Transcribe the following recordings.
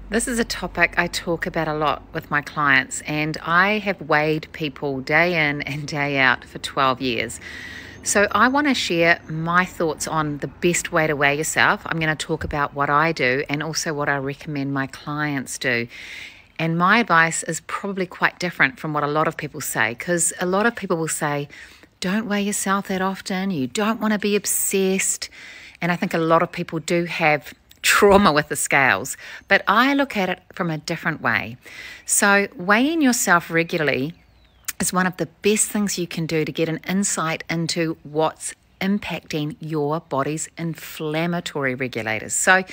This is a topic I talk about a lot with my clients, and I have weighed people day in and day out for 12 years. So I want to share my thoughts on the best way to weigh yourself. I'm going to talk about what I do and also what I recommend my clients do. And my advice is probably quite different from what a lot of people say, because a lot of people will say, don't weigh yourself that often, you don't want to be obsessed. And I think a lot of people do have trauma with the scales, but I look at it from a different way. So weighing yourself regularly is one of the best things you can do to get an insight into what's impacting your body's inflammatory regulators. So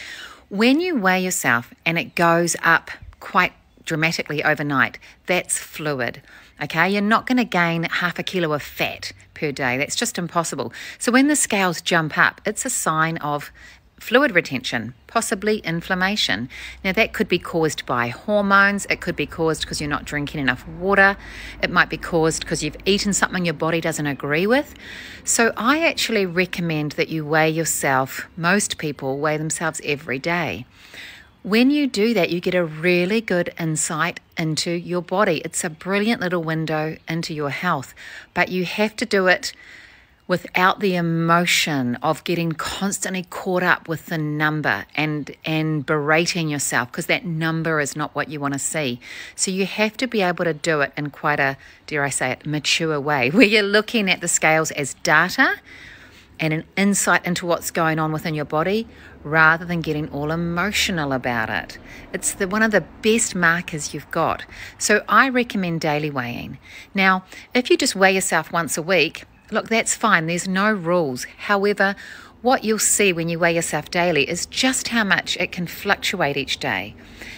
when you weigh yourself and it goes up quite dramatically overnight, that's fluid. Okay, you're not going to gain half a kilo of fat per day. That's just impossible. So when the scales jump up, it's a sign of fluid retention, possibly inflammation. Now that could be caused by hormones, it could be caused because you're not drinking enough water, it might be caused because you've eaten something your body doesn't agree with. So I actually recommend that you weigh yourself. Most people weigh themselves every day. When you do that, you get a really good insight into your body. It's a brilliant little window into your health, but you have to do it without the emotion of getting constantly caught up with the number and berating yourself, because that number is not what you want to see. So you have to be able to do it in quite a, dare I say it, mature way, where you're looking at the scales as data and an insight into what's going on within your body, rather than getting all emotional about it. It's one of the best markers you've got. So I recommend daily weighing. Now, if you just weigh yourself once a week, look, that's fine. There's no rules. However, what you'll see when you weigh yourself daily is just how much it can fluctuate each day.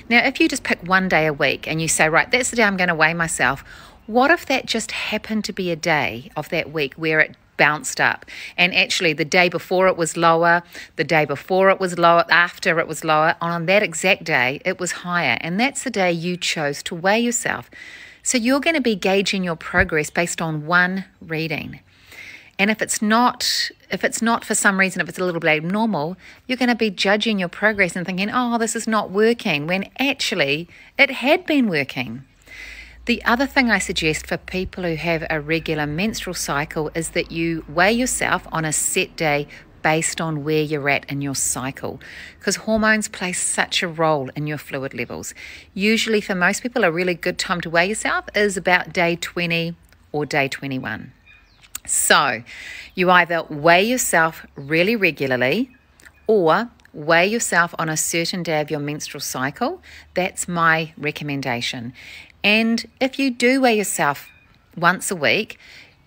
Now, if you just pick one day a week and you say, right, that's the day I'm going to weigh myself, what if that just happened to be a day of that week where it bounced up, and actually the day before it was lower, the day before it was lower, after it was lower, on that exact day it was higher, and that's the day you chose to weigh yourself. So you're going to be gauging your progress based on one reading. And if it's not for some reason, if it's a little bit abnormal, you're going to be judging your progress and thinking, oh, this is not working, when actually it had been working. The other thing I suggest for people who have a regular menstrual cycle is that you weigh yourself on a set day based on where you're at in your cycle, because hormones play such a role in your fluid levels. Usually for most people, a really good time to weigh yourself is about day 20 or day 21. So you either weigh yourself really regularly or weigh yourself on a certain day of your menstrual cycle. That's my recommendation. And if you do weigh yourself once a week,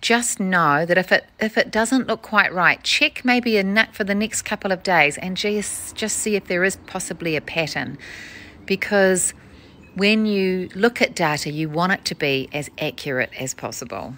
just know that if it doesn't look quite right, check maybe a nut for the next couple of days and just see if there is possibly a pattern. Because when you look at data, you want it to be as accurate as possible.